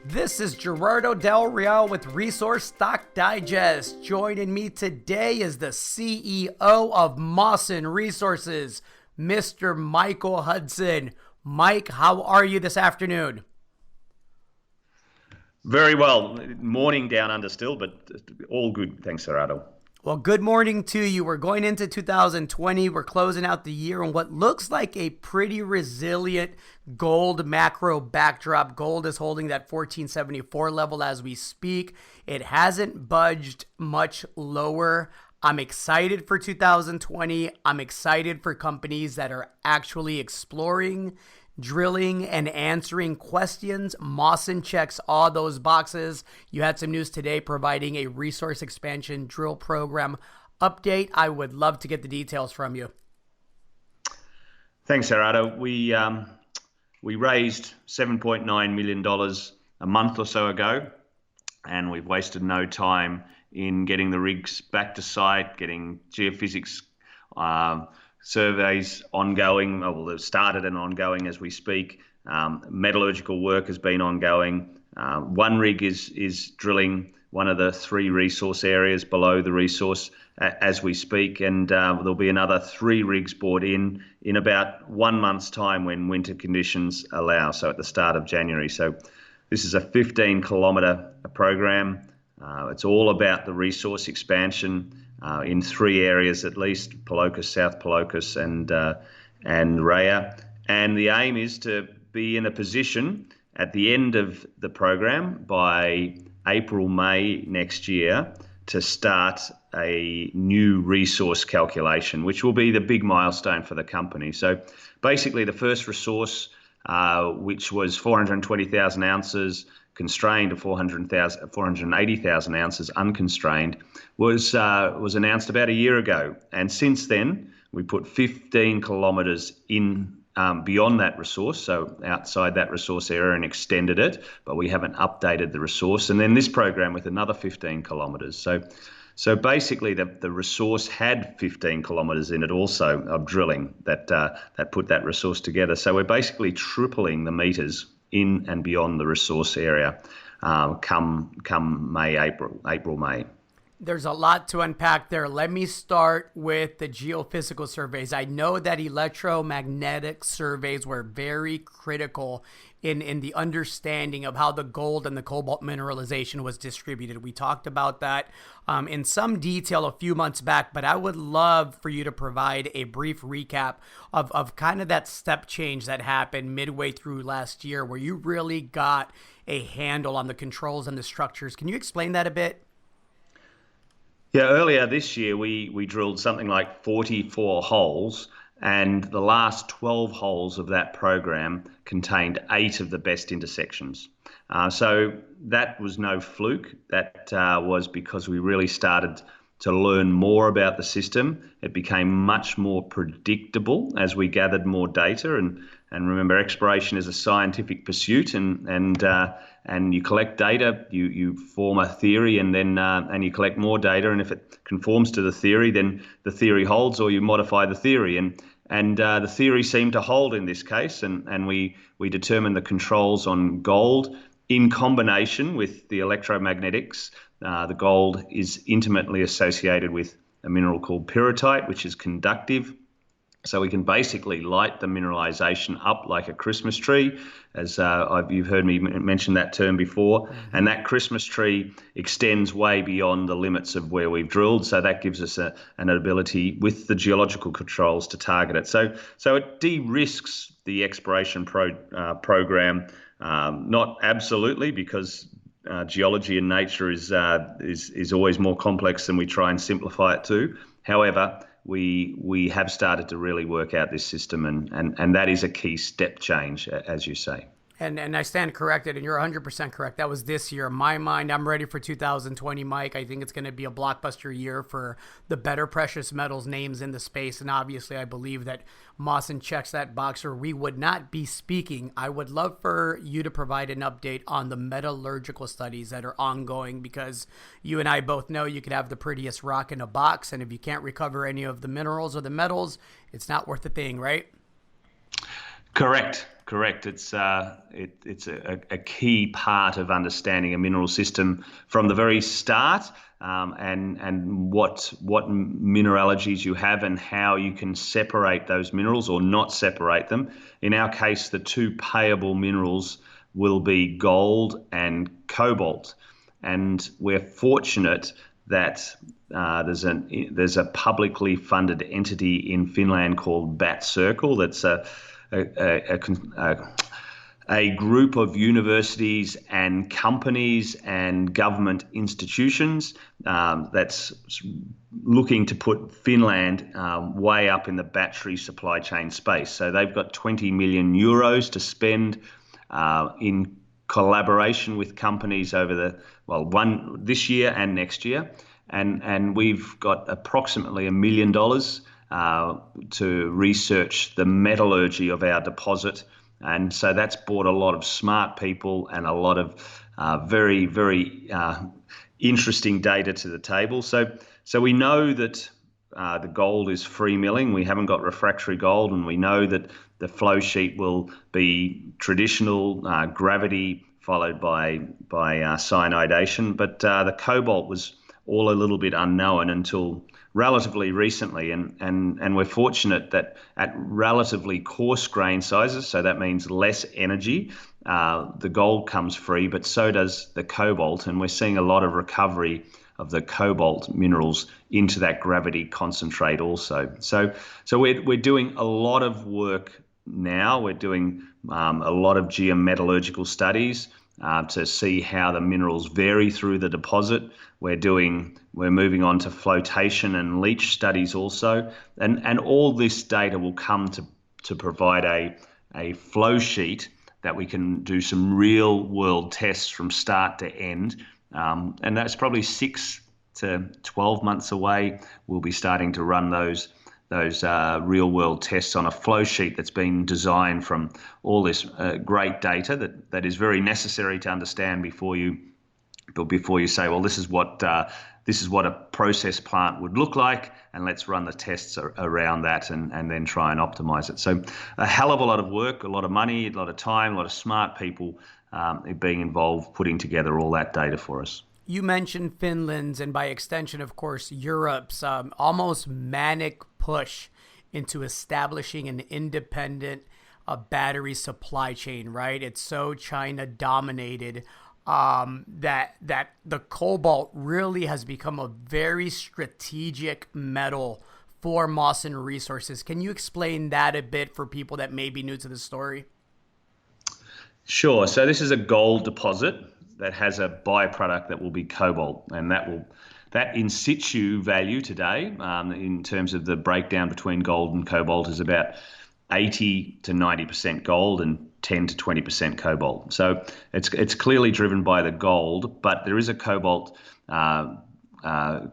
This is Gerardo Del Real with Resource Stock Digest. Joining me today is the CEO of Mawson Resources, Mr. Michael Hudson. Mike, how are you this afternoon? Very well. Morning down under still, but all good. Thanks, Gerardo. Well, good morning to you. We're going into 2020. We're closing out the year on what looks like a pretty resilient gold macro backdrop. Gold is holding that 1474 level as we speak. It hasn't budged much lower. I'm excited for 2020. I'm excited for companies that are actually exploring, drilling, and answering questions. Mawson checks all those boxes. You had some news today providing a resource expansion drill program update. I would love to get the details from you. Thanks, Gerardo. We raised $7.9 million a month or so ago, and we've wasted no time in getting the rigs back to site, getting geophysics surveys ongoing. Well, they've started and ongoing as we speak. Metallurgical work has been ongoing. One rig is drilling one of the three resource areas below the resource as we speak, and there'll be another three rigs brought in about 1 month's time when winter conditions allow, so at the start of January. So this is a 15-kilometre program. It's all about the resource expansion in three areas at least: Palokas, South Palokas, and Raya. And the aim is to be in a position at the end of the program by April, May next year to start a new resource calculation, which will be the big milestone for the company. So basically the first resource, which was 420,000 ounces, constrained to 480,000 ounces unconstrained, was announced about a year ago. And since then, we put 15 kilometres in beyond that resource, so outside that resource area, and extended it, but we haven't updated the resource. And then this program with another 15 kilometres. So basically, the resource had 15 kilometres in it also of drilling that put that resource together. So we're basically tripling the metres in and beyond the resource area come May, April, May. There's a lot to unpack there. Let me start with the geophysical surveys. I know that electromagnetic surveys were very critical in the understanding of how the gold and the cobalt mineralization was distributed. We talked about that in some detail a few months back, but I would love for you to provide a brief recap of kind of that step change that happened midway through last year where you really got a handle on the controls and the structures. Can you explain that a bit? Yeah, earlier this year we drilled something like 44 holes, and the last 12 holes of that program contained 8 of the best intersections. So that was no fluke. That was because we really started to learn more about the system. It became much more predictable as we gathered more data. And remember, exploration is a scientific pursuit, and you collect data, you form a theory, and then you collect more data. And if it conforms to the theory, then the theory holds, or you modify the theory. And the theory seemed to hold in this case, and we determined the controls on gold in combination with the electromagnetics. The gold is intimately associated with a mineral called pyrrhotite, which is conductive. So we can basically light the mineralization up like a Christmas tree, as you've heard me mention that term before. And that Christmas tree extends way beyond the limits of where we've drilled. So that gives us an ability with the geological controls to target it. So it de-risks the exploration program, not absolutely, because geology in nature is always more complex than we try and simplify it to. However, we have started to really work out this system, and that is a key step change, as you say. And I stand corrected, and you're 100% correct. That was this year. In my mind, I'm ready for 2020, Mike. I think it's going to be a blockbuster year for the better precious metals names in the space. And obviously, I believe that Mawson checks that box, or we would not be speaking. I would love for you to provide an update on the metallurgical studies that are ongoing, because you and I both know you could have the prettiest rock in a box, and if you can't recover any of the minerals or the metals, it's not worth a thing, right? Correct. correct. It's a key part of understanding a mineral system from the very start, and what mineralogies you have and how you can separate those minerals or not separate them. In our case, the two payable minerals will be gold and cobalt, and we're fortunate that there's a publicly funded entity in Finland called BAT Circle. That's a group of universities and companies and government institutions that's looking to put Finland way up in the battery supply chain space. So they've got 20 million euros to spend in collaboration with companies over this year and next year, and we've got approximately $1 million to research the metallurgy of our deposit, and so that's brought a lot of smart people and a lot of very, very interesting data to the table. So we know that the gold is free milling. We haven't got refractory gold, and we know that the flow sheet will be traditional gravity followed by cyanidation. But the cobalt was all a little bit unknown until relatively recently, and we're fortunate that at relatively coarse grain sizes, so that means less energy, the gold comes free, but so does the cobalt, and we're seeing a lot of recovery of the cobalt minerals into that gravity concentrate also. So we're doing a lot of work now. We're doing a lot of geometallurgical studies to see how the minerals vary through the deposit. We're moving on to flotation and leach studies also, and all this data will come to provide a flow sheet that we can do some real world tests from start to end. And that's probably 6 to 12 months away. We'll be starting to run those real world tests on a flow sheet that's been designed from all this great data that is very necessary to understand before you say, well, this is what a process plant would look like, and let's run the tests around that and then try and optimize it. So a hell of a lot of work, a lot of money, a lot of time, a lot of smart people being involved, putting together all that data for us. You mentioned Finland's, and by extension, of course, Europe's almost manic push into establishing an independent battery supply chain, right? It's so China dominated that the cobalt really has become a very strategic metal for Mawson Resources. Can you explain that a bit for people that may be new to the story? Sure. So this is a gold deposit that has a byproduct that will be cobalt, and that in situ value today, in terms of the breakdown between gold and cobalt, is about 80 to 90% gold and 10 to 20% cobalt. So it's clearly driven by the gold, but there is a cobalt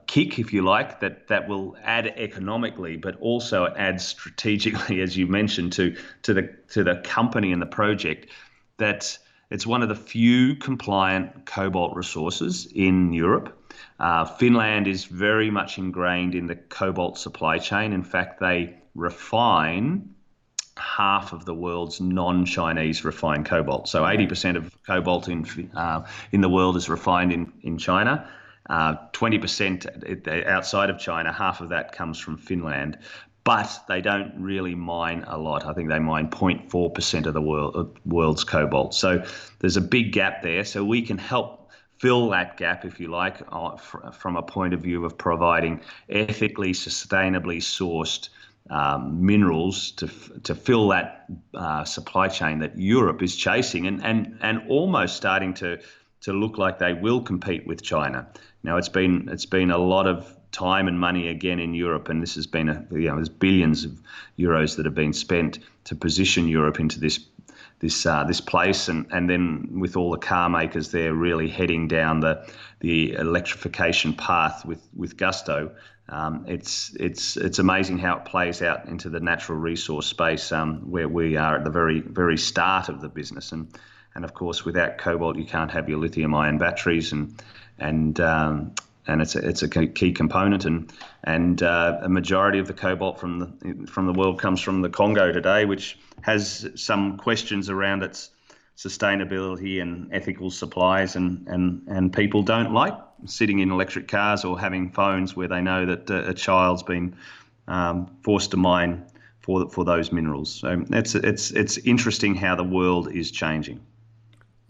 kick, if you like, that will add economically, but also adds strategically, as you mentioned, to the company and the project. That it's one of the few compliant cobalt resources in Europe. Finland is very much ingrained in the cobalt supply chain. In fact, they refine half of the world's non-Chinese refined cobalt. So 80% of cobalt in the world is refined in China. 20% outside of China, half of that comes from Finland. But they don't really mine a lot. I think they mine 0.4% of the world's cobalt. So there's a big gap there. So we can help fill that gap, if you like, from a point of view of providing ethically, sustainably sourced minerals to fill that supply chain that Europe is chasing and almost starting to look like they will compete with China. Now it's been a lot of time and money again in Europe, and this has been there's billions of euros that have been spent to position Europe into this place, and then with all the car makers there really heading down the electrification path with gusto. It's amazing how it plays out into the natural resource space, where we are at the very, very start of the business, and of course without cobalt you can't have your lithium ion batteries, and it's a key component, and a majority of the cobalt from the world comes from the Congo today, which has some questions around its sustainability and ethical supplies, and people don't like sitting in electric cars or having phones where they know that a child's been forced to mine for those minerals. So it's interesting how the world is changing.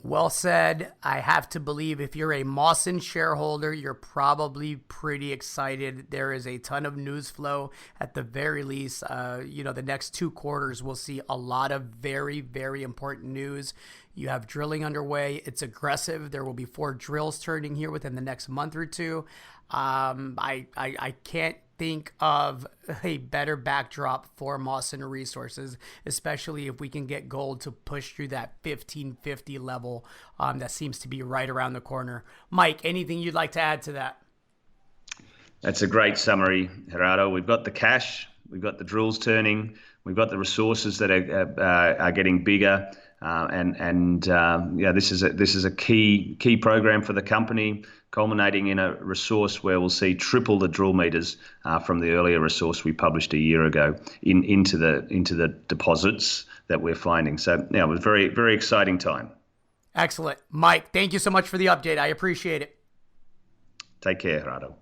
Well said. I have to believe if you're a Mawson shareholder, you're probably pretty excited. There is a ton of news flow at the very least. The next 2 quarters, we'll see a lot of very, very important news. You have drilling underway. It's aggressive. There will be 4 drills turning here within the next month or two. I can't think of a better backdrop for Mawson Resources, especially if we can get gold to push through that 1550 level that seems to be right around the corner. Mike, anything you'd like to add to that? That's a great summary, Gerardo. We've got the cash, we've got the drills turning, we've got the resources that are getting bigger, this is a key program for the company, culminating in a resource where we'll see triple the drill meters from the earlier resource we published a year ago into the deposits that we're finding. So yeah, it was a very, very exciting time. Excellent. Mike, thank you so much for the update. I appreciate it. Take care, Gerardo.